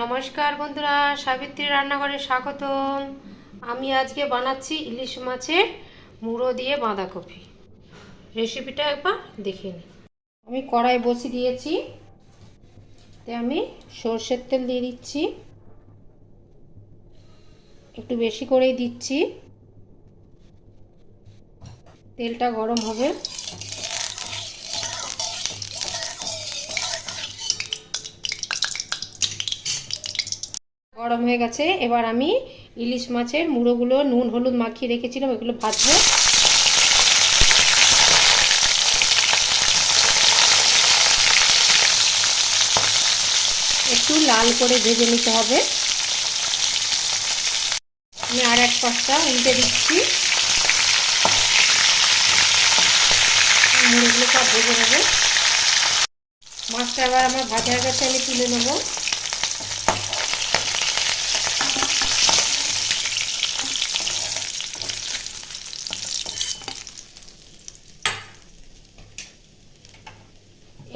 নমস্কার বন্ধুরা, সাবিত্রী রান্নাঘরে স্বাগতম। আমি আজকে বানাচ্ছি ইলিশ মাছের মুড়ো দিয়ে বাঁধাকপি। রেসিপিটা একবার দেখে নিই। আমি কড়াই বসিয়ে দিয়েছি, আমি সর্ষের তেল দিয়ে দিচ্ছি, একটু বেশি করেই দিচ্ছি। তেলটা গরম হবে। গরম হয়ে গেছে, এবার আমি ইলিশ মাছের মুড়োগুলো নুন হলুদ মাখিয়ে রেখেছিলাম, এগুলো ভাজবো। একটু লাল করে ভেজে নিতে হবে। আমি আর এক পাশটা উল্টে দিচ্ছি, মুড়োগুলো সব ভেজে নেবো। মাছটা এবার আমার ভাজা হয়ে গেছে, আমি তুলে নেব।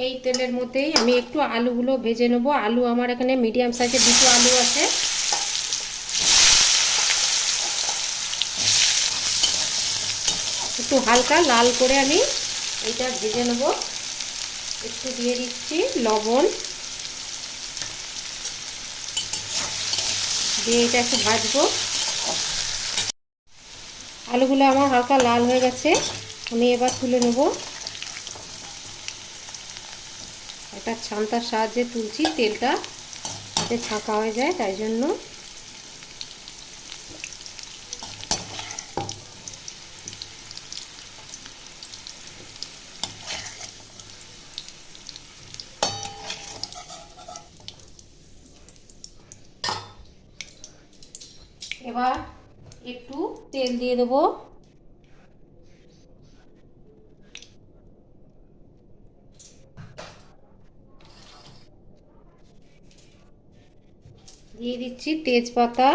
এই তেলের মধ্যেই আমি একটু আলুগুলো ভেজে নেব। আলু আমার এখানে মিডিয়াম সাইজের দুটো আলু আছে। একটু হালকা লাল করে আমি এইটা ভেজে নেব। একটু দিয়ে দিচ্ছি লবণ, দিয়ে এটা একটু ভাজবো। আলুগুলো আমার হালকা লাল হয়ে গেছে, আমি এবার তুলে নেব। একটা ছান্তার সাহায্যে তুলছি, তেলটা যাতে ছাঁকা হয়ে যায় তাই জন্য। এবার একটু তেল দিয়ে দেবো। দিয়ে দিচ্ছি তেজপাতা,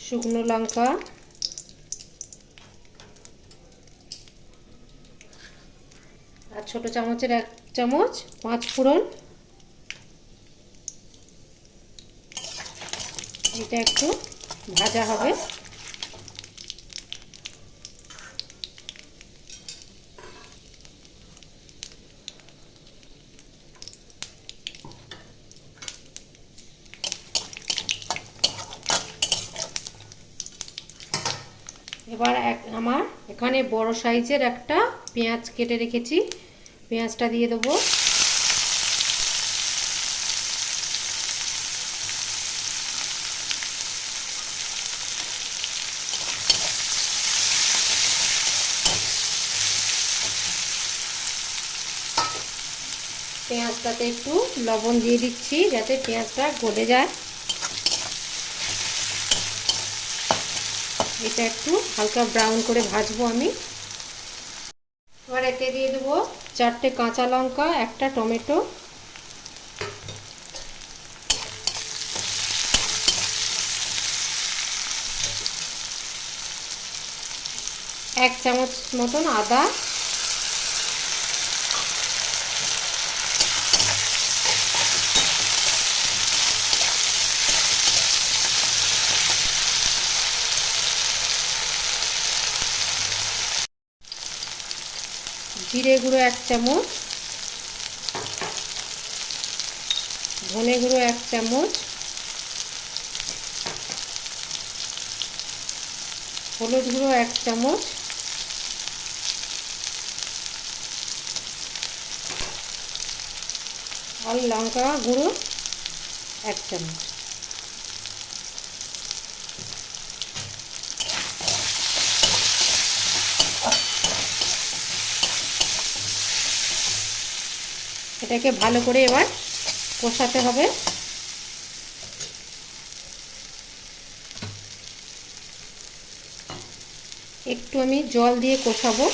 শুকনো লঙ্কা, আর ছোট চামচের 1 চামচ 5 ফোড়ন। এটা একটু ভাজা হবে। এবার আমার এখানে বড় সাইজের একটা পেঁয়াজ কেটে রেখেছি, পেঁয়াজটা দিয়ে দেবো। পেঁয়াজটাতে একটু লবণ দিয়ে দিচ্ছি যাতে পেঁয়াজটা গলে যায়। এটা একটু হালকা ব্রাউন করে ভাজবো আমি। এবার এতে দিয়ে দেবো 4টে কাঁচা লঙ্কা, একটা টমেটো, এক চামচ মতন আদা, জিরে গুঁড়ো 1 চামচ, ধনে গুঁড়ো 1 চামচ, হলুদ গুঁড়ো 1 চামচ, আর লঙ্কা গুঁড়ো 1 চামচ। এটাকে ভালো করে এবার কষাতে হবে। একটু আমি জল দিয়ে কষাবো।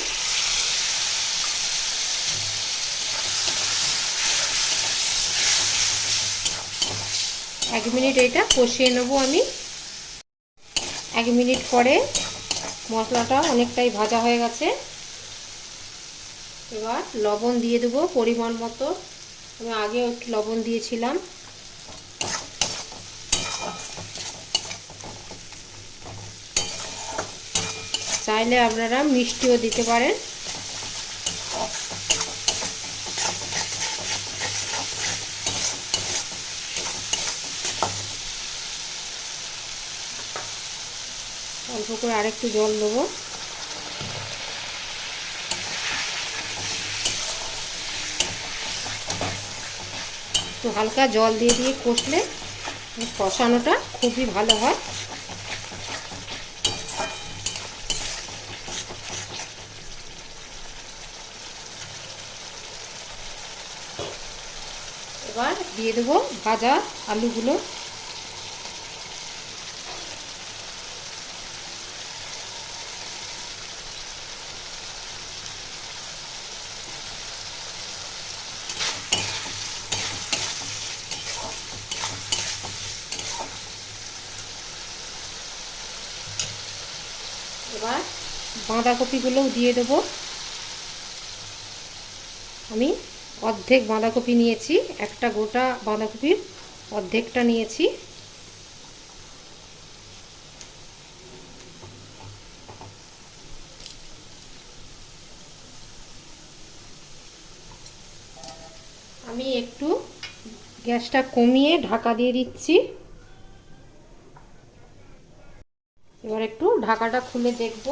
1 মিনিট এটা কষিয়ে নেব আমি। 1 মিনিট পরে মশলাটা অনেকটাই ভাজা হয়ে গেছে। এবার লবণ দিয়ে দেবো পরিমাণ মতো। আমি আগেও একটু লবণ দিয়েছিলাম। চাইলে আপনারা মিষ্টিও দিতে পারেন। অল্প করে আরেকটু জল দেবো। একটু হালকা জল দিয়ে দিয়ে কষলে কষানোটা খুবই ভালো হয়। এবার দিয়ে দেবো ভাজা আলুগুলো। এবার বাঁধাকপিগুলোও দিয়ে দেবো। আমি অর্ধেক বাঁধাকপি নিয়েছি, একটা গোটা বাঁধাকপির অর্ধেকটা নিয়েছি। আমি একটু গ্যাসটা কমিয়ে ঢাকা দিয়ে দিচ্ছি। এবার একটু ঢাকাটা খুলে দেখব।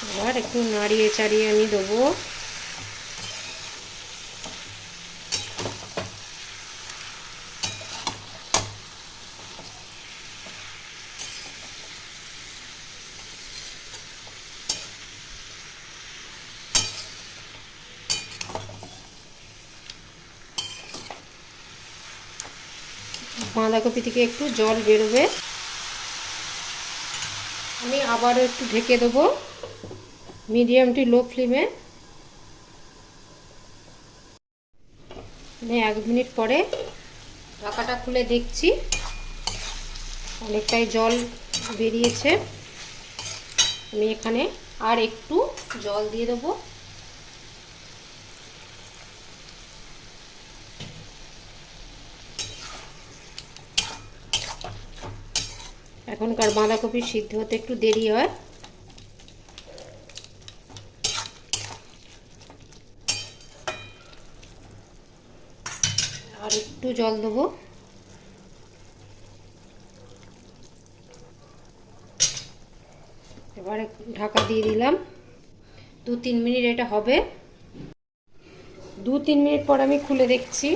এবার একটু নাড়িয়ে চাড়িয়ে আমি দেবো। বাঁধাকপি থেকে একটু জল বেরোবে। আমি আবারও একটু ঢেকে দেবো মিডিয়াম টু লো ফ্লেমে। 1 মিনিট পরে ঢাকাটা খুলে দেখছি, অনেকটাই জল বেরিয়েছে। আমি এখানে আর একটু জল দিয়ে দেবো। এখনকার বাঁধাকপি সিদ্ধ হতে একটু দেরি হয়। আর একটু জল দেবো। এবারে ঢাকা দিয়ে দিলাম। 2-3 মিনিট এটা হবে। 2-3 মিনিট পর আমি খুলে দেখছি।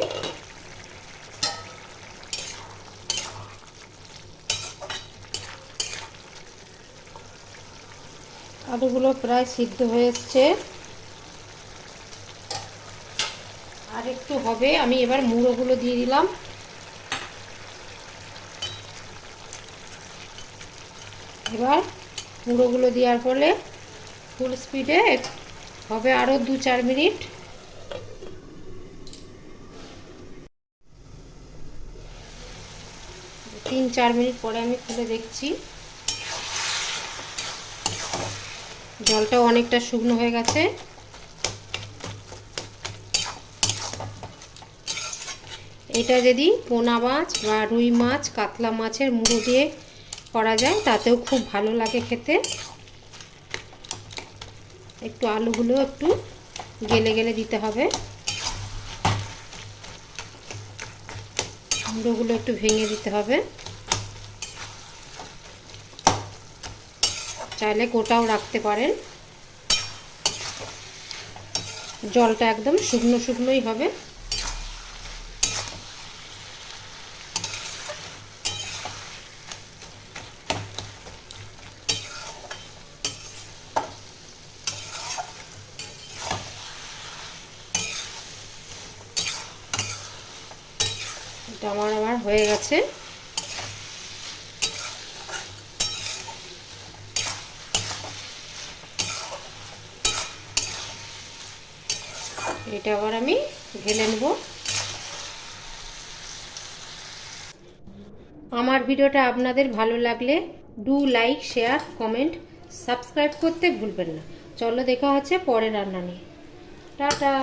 আলুগুলো প্রায় সিদ্ধ হয়ে এসছে, আর একটু হবে। আমি এবার মুড়োগুলো দিয়ে দিলাম। এবার মুড়োগুলো দেওয়ার ফলে ফুল স্পিডে হবে আরও 2-4 মিনিট। তিন চার মিনিট পরে আমি খুলে দেখছি, জলটাও অনেকটা শুকনো হয়ে গেছে। এটা যদি পোনা মাছ বা রুই মাছ, কাতলা মাছের মুড়ো দিয়ে করা যায় তাতেও খুব ভালো লাগে খেতে। একটু আলুগুলো একটু গেলে গেলে দিতে হবে, মুড়োগুলো একটু ভেঙে দিতে হবে। চাইলে গোটাও রাখতে পারেন। জলটা একদম শুকনো শুকনোই হবে। এটা আমার হয়ে গেছে। এটা আবার আমি ঢেলে নেব। আমার ভিডিওটা আপনাদের ভালো লাগলে do like, share, comment, subscribe করতে ভুলবেন না। চলো দেখা হচ্ছে পরের রান্না নিয়ে। টাটা।